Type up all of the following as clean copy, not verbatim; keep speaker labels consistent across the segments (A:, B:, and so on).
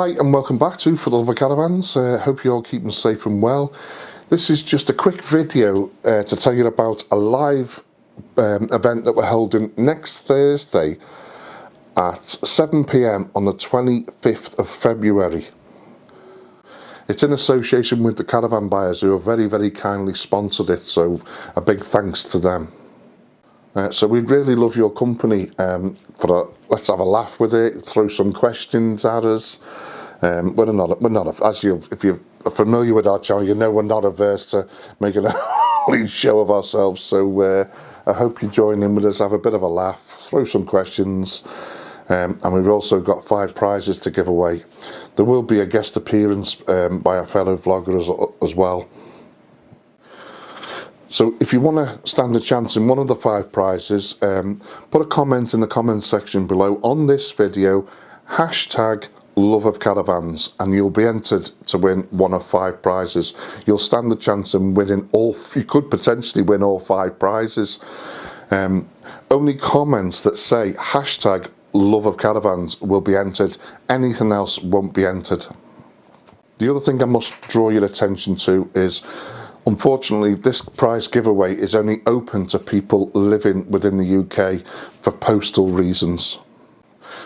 A: Hi and welcome back to For the Love of Caravans. Hope you're all keeping safe and well. This is just a quick video to tell you about a live event that we're holding next Thursday at 7 p.m. on the 25th of February. It's in association with the Caravan buyers who have very kindly sponsored it, so a big thanks to them. So we'd really love your company. Let's have a laugh with it, throw some questions at us. We're not, if you're familiar with our channel, you know we're not averse to making a holy show of ourselves. So I hope you join in with us, have a bit of a laugh, throw some questions. And we've also got 5 prizes to give away. There will be a guest appearance by a fellow vlogger as well. So if you want to stand a chance in one of the 5 prizes, put a comment in the comments section below on this video, hashtag loveofcaravans, and you'll be entered to win one of 5 prizes. You'll stand the chance in winning you could potentially win all 5 prizes. Only comments that say hashtag loveofcaravans will be entered. Anything else won't be entered. The other thing I must draw your attention to is, unfortunately, this prize giveaway is only open to people living within the UK for postal reasons.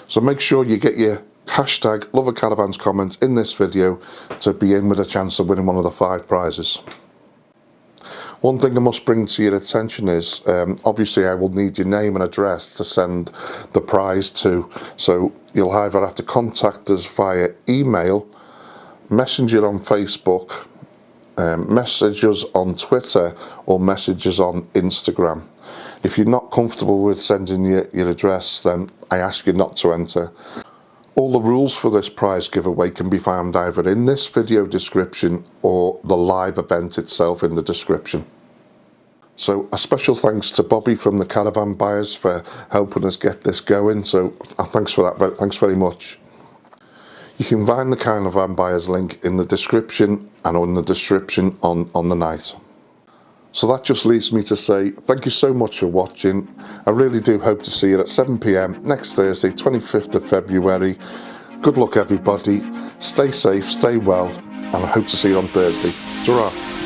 A: So make sure you get your hashtag loveofcaravans comments in this video to be in with a chance of winning one of the 5 prizes. One thing I must bring to your attention is, obviously I will need your name and address to send the prize to. So you'll either have to contact us via email, messenger on Facebook, messages on Twitter, or messages on Instagram. If you're not comfortable with sending your address, then I ask you not to enter. All the rules for this prize giveaway can be found either in this video description or the live event itself in the description. So a special thanks to Bobby from the Caravan buyers for helping us get this going. So thanks for that. Thanks very much. You can find the Caravan buyers link in the description and on the description on the night. So that just leaves me to say thank you so much for watching. I really do hope to see you at 7 p.m. next Thursday, 25th of February. Good luck everybody. Stay safe, stay well, and I hope to see you on Thursday. Ta-ra.